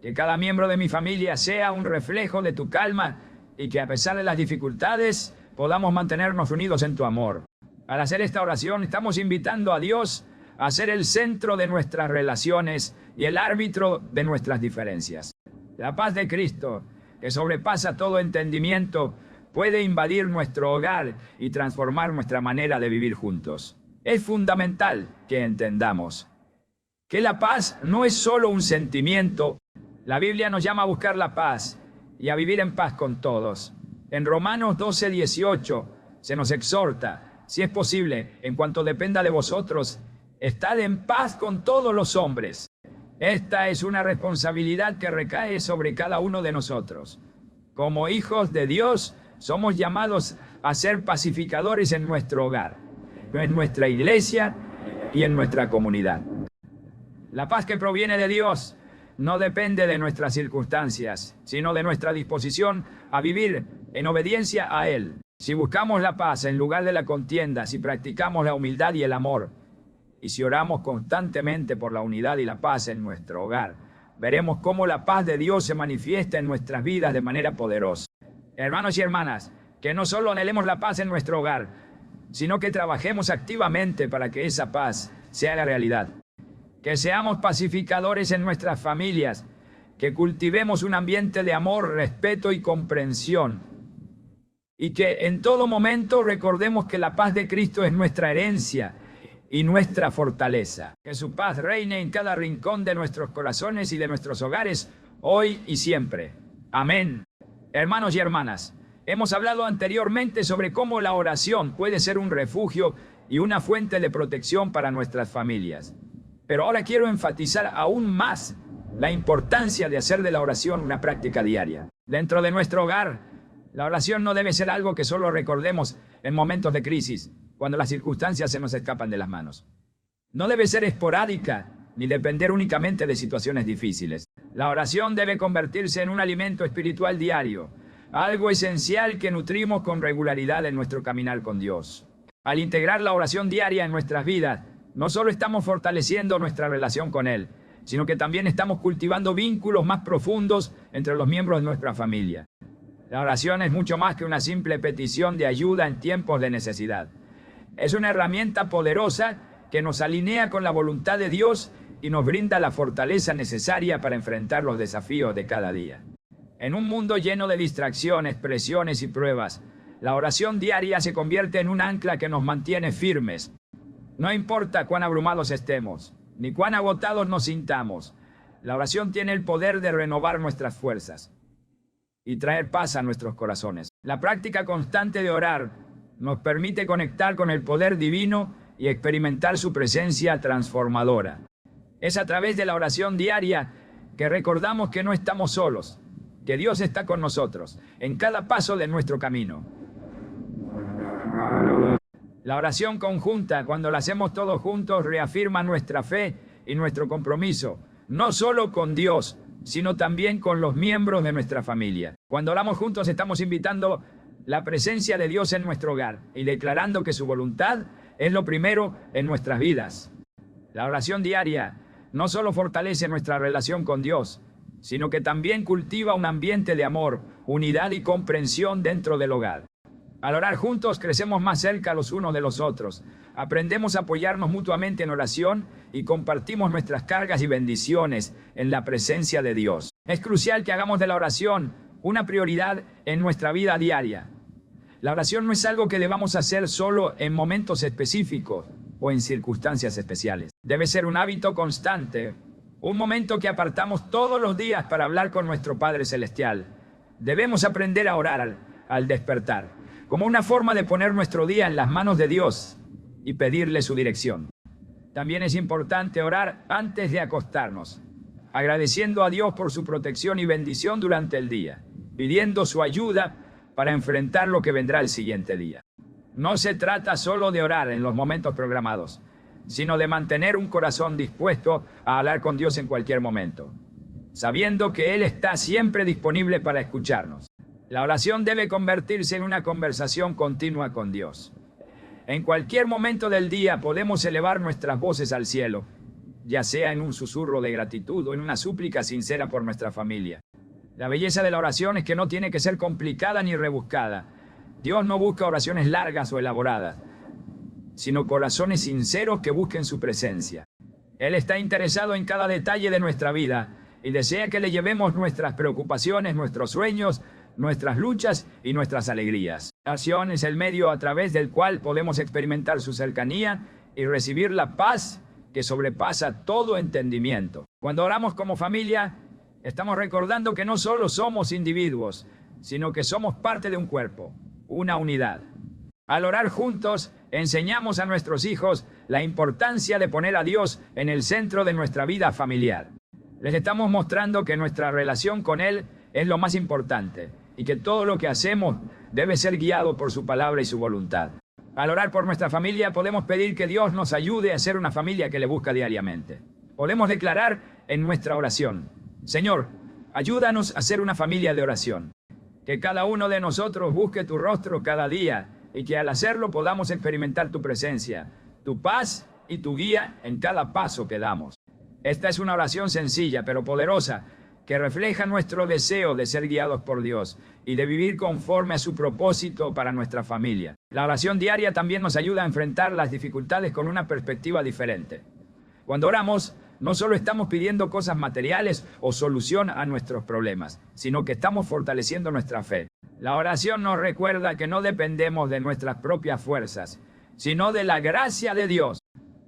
Que cada miembro de mi familia sea un reflejo de tu calma y que a pesar de las dificultades podamos mantenernos unidos en tu amor. Al hacer esta oración estamos invitando a Dios a ser el centro de nuestras relaciones y el árbitro de nuestras diferencias. La paz de Cristo, que sobrepasa todo entendimiento, puede invadir nuestro hogar y transformar nuestra manera de vivir juntos. Es fundamental que entendamos que la paz no es solo un sentimiento. La Biblia nos llama a buscar la paz y a vivir en paz con todos. En Romanos 12:18 se nos exhorta: si es posible, en cuanto dependa de vosotros, estad en paz con todos los hombres. Esta es una responsabilidad que recae sobre cada uno de nosotros. Como hijos de Dios, somos llamados a ser pacificadores en nuestro hogar, en nuestra iglesia y en nuestra comunidad. La paz que proviene de Dios no depende de nuestras circunstancias, sino de nuestra disposición a vivir en obediencia a Él. Si buscamos la paz en lugar de la contienda, si practicamos la humildad y el amor, Y si oramos constantemente por la unidad y la paz en nuestro hogar, veremos cómo la paz de Dios se manifiesta en nuestras vidas de manera poderosa. Hermanos y hermanas, que no solo anhelemos la paz en nuestro hogar, sino que trabajemos activamente para que esa paz se haga realidad. Que seamos pacificadores en nuestras familias, que cultivemos un ambiente de amor, respeto y comprensión. Y que en todo momento recordemos que la paz de Cristo es nuestra herencia y nuestra fortaleza. Que su paz reine en cada rincón de nuestros corazones y de nuestros hogares, hoy y siempre. Amén. Hermanos y hermanas, hemos hablado anteriormente sobre cómo la oración puede ser un refugio y una fuente de protección para nuestras familias. Pero ahora quiero enfatizar aún más la importancia de hacer de la oración una práctica diaria. Dentro de nuestro hogar, la oración no debe ser algo que solo recordemos en momentos de crisis, cuando las circunstancias se nos escapan de las manos. No debe ser esporádica, ni depender únicamente de situaciones difíciles. La oración debe convertirse en un alimento espiritual diario, algo esencial que nutrimos con regularidad en nuestro caminar con Dios. Al integrar la oración diaria en nuestras vidas, no solo estamos fortaleciendo nuestra relación con Él, sino que también estamos cultivando vínculos más profundos entre los miembros de nuestra familia. La oración es mucho más que una simple petición de ayuda en tiempos de necesidad. Es una herramienta poderosa que nos alinea con la voluntad de Dios y nos brinda la fortaleza necesaria para enfrentar los desafíos de cada día. En un mundo lleno de distracciones, presiones y pruebas, la oración diaria se convierte en un ancla que nos mantiene firmes. No importa cuán abrumados estemos, ni cuán agotados nos sintamos, la oración tiene el poder de renovar nuestras fuerzas y traer paz a nuestros corazones. La práctica constante de orar nos permite conectar con el poder divino y experimentar su presencia transformadora. Es a través de la oración diaria que recordamos que no estamos solos, que Dios está con nosotros en cada paso de nuestro camino. La oración conjunta, cuando la hacemos todos juntos, reafirma nuestra fe y nuestro compromiso, no solo con Dios, sino también con los miembros de nuestra familia. Cuando oramos juntos estamos invitando la presencia de Dios en nuestro hogar y declarando que su voluntad es lo primero en nuestras vidas. La oración diaria no solo fortalece nuestra relación con Dios, sino que también cultiva un ambiente de amor, unidad y comprensión dentro del hogar. Al orar juntos crecemos más cerca los unos de los otros, aprendemos a apoyarnos mutuamente en oración y compartimos nuestras cargas y bendiciones en la presencia de Dios. Es crucial que hagamos de la oración una prioridad en nuestra vida diaria. La oración no es algo que debamos hacer solo en momentos específicos o en circunstancias especiales. Debe ser un hábito constante, un momento que apartamos todos los días para hablar con nuestro Padre Celestial. Debemos aprender a orar al despertar, como una forma de poner nuestro día en las manos de Dios y pedirle su dirección. También es importante orar antes de acostarnos, agradeciendo a Dios por su protección y bendición durante el día, pidiendo su ayuda para enfrentar lo que vendrá el siguiente día. No se trata solo de orar en los momentos programados, sino de mantener un corazón dispuesto a hablar con Dios en cualquier momento, sabiendo que Él está siempre disponible para escucharnos. La oración debe convertirse en una conversación continua con Dios. En cualquier momento del día podemos elevar nuestras voces al cielo, ya sea en un susurro de gratitud o en una súplica sincera por nuestra familia. La belleza de la oración es que no tiene que ser complicada ni rebuscada. Dios no busca oraciones largas o elaboradas, sino corazones sinceros que busquen su presencia. Él está interesado en cada detalle de nuestra vida y desea que le llevemos nuestras preocupaciones, nuestros sueños, nuestras luchas y nuestras alegrías. La oración es el medio a través del cual podemos experimentar su cercanía y recibir la paz que sobrepasa todo entendimiento. Cuando oramos como familia, estamos recordando que no solo somos individuos, sino que somos parte de un cuerpo, una unidad. Al orar juntos, enseñamos a nuestros hijos la importancia de poner a Dios en el centro de nuestra vida familiar. Les estamos mostrando que nuestra relación con Él es lo más importante y que todo lo que hacemos debe ser guiado por su palabra y su voluntad. Al orar por nuestra familia, podemos pedir que Dios nos ayude a ser una familia que le busca diariamente. Podemos declarar en nuestra oración: Señor, ayúdanos a ser una familia de oración. Que cada uno de nosotros busque tu rostro cada día y que al hacerlo podamos experimentar tu presencia, tu paz y tu guía en cada paso que damos. Esta es una oración sencilla pero poderosa que refleja nuestro deseo de ser guiados por Dios y de vivir conforme a su propósito para nuestra familia. La oración diaria también nos ayuda a enfrentar las dificultades con una perspectiva diferente. Cuando oramos, no solo estamos pidiendo cosas materiales o solución a nuestros problemas, sino que estamos fortaleciendo nuestra fe. La oración nos recuerda que no dependemos de nuestras propias fuerzas, sino de la gracia de Dios.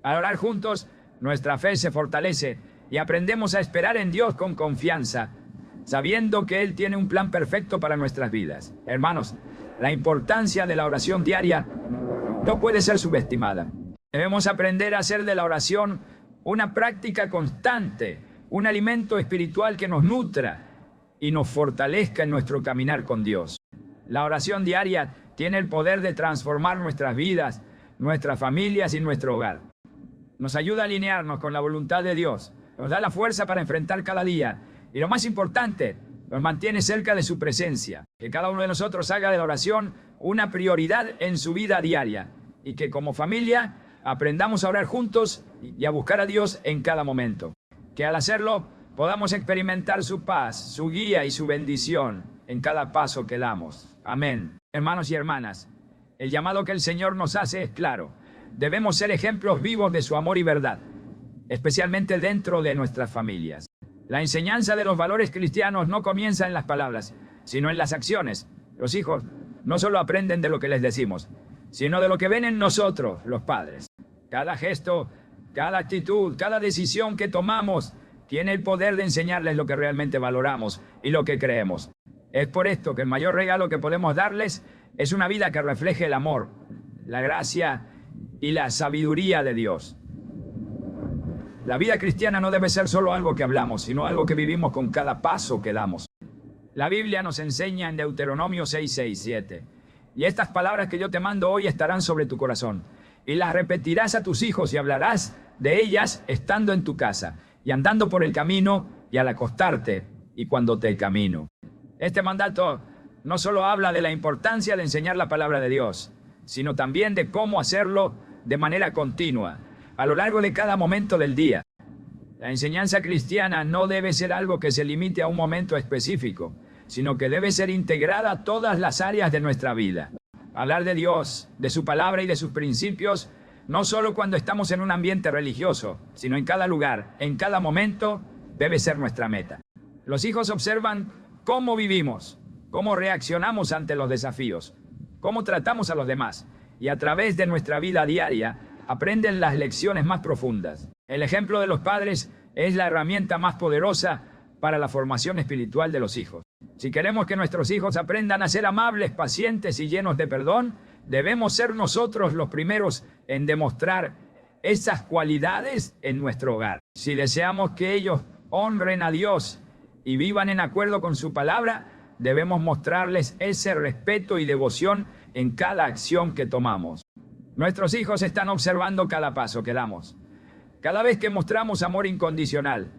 Al orar juntos, nuestra fe se fortalece y aprendemos a esperar en Dios con confianza, sabiendo que Él tiene un plan perfecto para nuestras vidas. Hermanos, la importancia de la oración diaria no puede ser subestimada. Debemos aprender a hacer de la oración una práctica constante, un alimento espiritual que nos nutra y nos fortalezca en nuestro caminar con Dios. La oración diaria tiene el poder de transformar nuestras vidas, nuestras familias y nuestro hogar. Nos ayuda a alinearnos con la voluntad de Dios, nos da la fuerza para enfrentar cada día y, lo más importante, nos mantiene cerca de su presencia. Que cada uno de nosotros haga de la oración una prioridad en su vida diaria y que como familia aprendamos a orar juntos y a buscar a Dios en cada momento. Que al hacerlo podamos experimentar su paz, su guía y su bendición en cada paso que damos. Amén. Hermanos y hermanas, el llamado que el Señor nos hace es claro. Debemos ser ejemplos vivos de su amor y verdad, especialmente dentro de nuestras familias. La enseñanza de los valores cristianos no comienza en las palabras, sino en las acciones. Los hijos no solo aprenden de lo que les decimos, sino de lo que ven en nosotros, los padres. Cada gesto, cada actitud, cada decisión que tomamos tiene el poder de enseñarles lo que realmente valoramos y lo que creemos. Es por esto que el mayor regalo que podemos darles es una vida que refleje el amor, la gracia y la sabiduría de Dios. La vida cristiana no debe ser solo algo que hablamos, sino algo que vivimos con cada paso que damos. La Biblia nos enseña en Deuteronomio 6:7, y estas palabras que yo te mando hoy estarán sobre tu corazón, y las repetirás a tus hijos y hablarás de ellas estando en tu casa, y andando por el camino, y al acostarte, y cuando te camino. Este mandato no solo habla de la importancia de enseñar la palabra de Dios, sino también de cómo hacerlo de manera continua, a lo largo de cada momento del día. La enseñanza cristiana no debe ser algo que se limite a un momento específico, sino que debe ser integrada a todas las áreas de nuestra vida. Hablar de Dios, de su palabra y de sus principios, no solo cuando estamos en un ambiente religioso, sino en cada lugar, en cada momento, debe ser nuestra meta. Los hijos observan cómo vivimos, cómo reaccionamos ante los desafíos, cómo tratamos a los demás, y a través de nuestra vida diaria, aprenden las lecciones más profundas. El ejemplo de los padres es la herramienta más poderosa para la formación espiritual de los hijos. Si queremos que nuestros hijos aprendan a ser amables, pacientes y llenos de perdón, debemos ser nosotros los primeros en demostrar esas cualidades en nuestro hogar. Si deseamos que ellos honren a Dios y vivan en acuerdo con su palabra, debemos mostrarles ese respeto y devoción en cada acción que tomamos. Nuestros hijos están observando cada paso que damos. Cada vez que mostramos amor incondicional,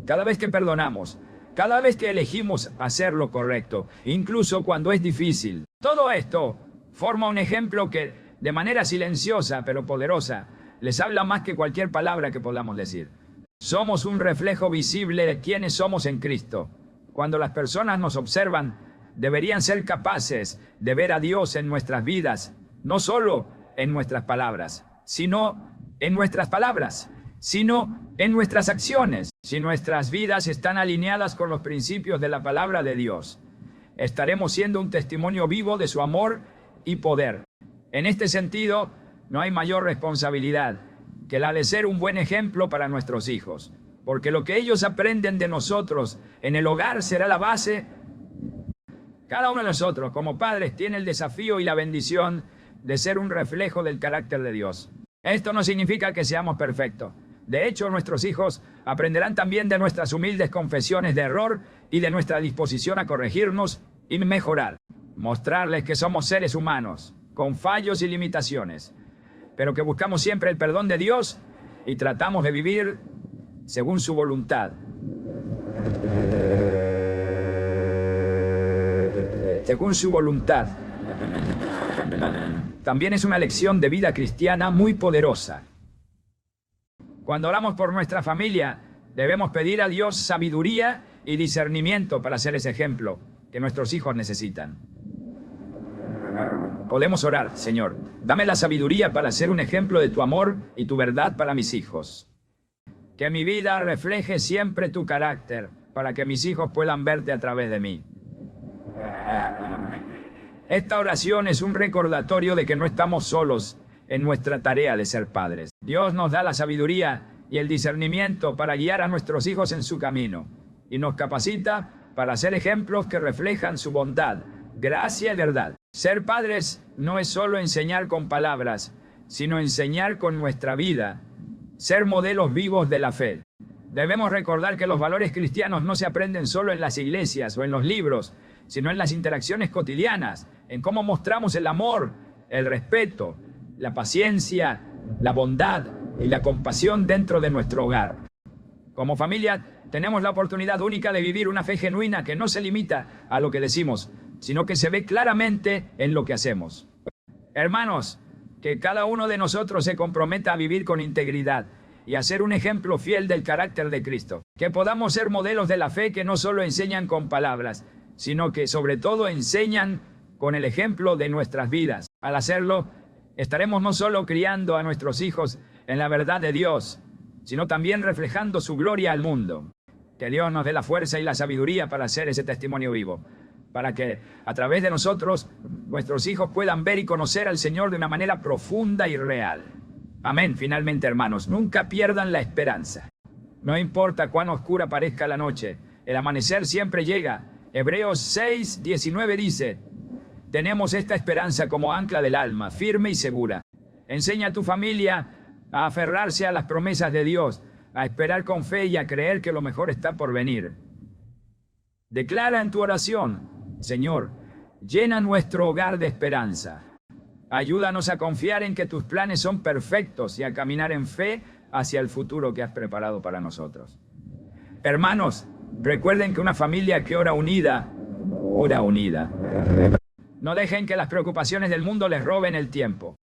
cada vez que perdonamos, cada vez que elegimos hacer lo correcto, incluso cuando es difícil. Todo esto forma un ejemplo que, de manera silenciosa pero poderosa, les habla más que cualquier palabra que podamos decir. Somos un reflejo visible de quiénes somos en Cristo. Cuando las personas nos observan, deberían ser capaces de ver a Dios en nuestras vidas, no solo en nuestras palabras, sino en nuestras palabras, sino en nuestras acciones. Si nuestras vidas están alineadas con los principios de la palabra de Dios, estaremos siendo un testimonio vivo de su amor y poder. En este sentido, no hay mayor responsabilidad que la de ser un buen ejemplo para nuestros hijos, porque lo que ellos aprenden de nosotros en el hogar será la base. Cada uno de nosotros, como padres, tiene el desafío y la bendición de ser un reflejo del carácter de Dios. Esto no significa que seamos perfectos. De hecho, nuestros hijos aprenderán también de nuestras humildes confesiones de error y de nuestra disposición a corregirnos y mejorar. Mostrarles que somos seres humanos, con fallos y limitaciones, pero que buscamos siempre el perdón de Dios y tratamos de vivir según su voluntad. Según su voluntad. También es una lección de vida cristiana muy poderosa. Cuando oramos por nuestra familia, debemos pedir a Dios sabiduría y discernimiento para ser ese ejemplo que nuestros hijos necesitan. Podemos orar: Señor, dame la sabiduría para ser un ejemplo de tu amor y tu verdad para mis hijos. Que mi vida refleje siempre tu carácter, para que mis hijos puedan verte a través de mí. Esta oración es un recordatorio de que no estamos solos en nuestra tarea de ser padres. Dios nos da la sabiduría y el discernimiento para guiar a nuestros hijos en su camino, y nos capacita para ser ejemplos que reflejan su bondad, gracia y verdad. Ser padres no es solo enseñar con palabras, sino enseñar con nuestra vida, ser modelos vivos de la fe. Debemos recordar que los valores cristianos no se aprenden solo en las iglesias o en los libros, sino en las interacciones cotidianas, en cómo mostramos el amor, el respeto, la paciencia, la bondad y la compasión dentro de nuestro hogar. Como familia, tenemos la oportunidad única de vivir una fe genuina que no se limita a lo que decimos, sino que se ve claramente en lo que hacemos. Hermanos, que cada uno de nosotros se comprometa a vivir con integridad y a ser un ejemplo fiel del carácter de Cristo. Que podamos ser modelos de la fe que no solo enseñan con palabras, sino que sobre todo enseñan con el ejemplo de nuestras vidas. Al hacerlo, estaremos no solo criando a nuestros hijos en la verdad de Dios, sino también reflejando su gloria al mundo. Que Dios nos dé la fuerza y la sabiduría para hacer ese testimonio vivo, para que a través de nosotros nuestros hijos puedan ver y conocer al Señor de una manera profunda y real. Amén. Finalmente, hermanos, nunca pierdan la esperanza. No importa cuán oscura parezca la noche, el amanecer siempre llega. Hebreos 6:19 dice: tenemos esta esperanza como ancla del alma, firme y segura. Enseña a tu familia a aferrarse a las promesas de Dios, a esperar con fe y a creer que lo mejor está por venir. Declara en tu oración: Señor, llena nuestro hogar de esperanza. Ayúdanos a confiar en que tus planes son perfectos y a caminar en fe hacia el futuro que has preparado para nosotros. Hermanos, recuerden que una familia que ora unida, ora unida. No dejen que las preocupaciones del mundo les roben el tiempo.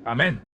Amén.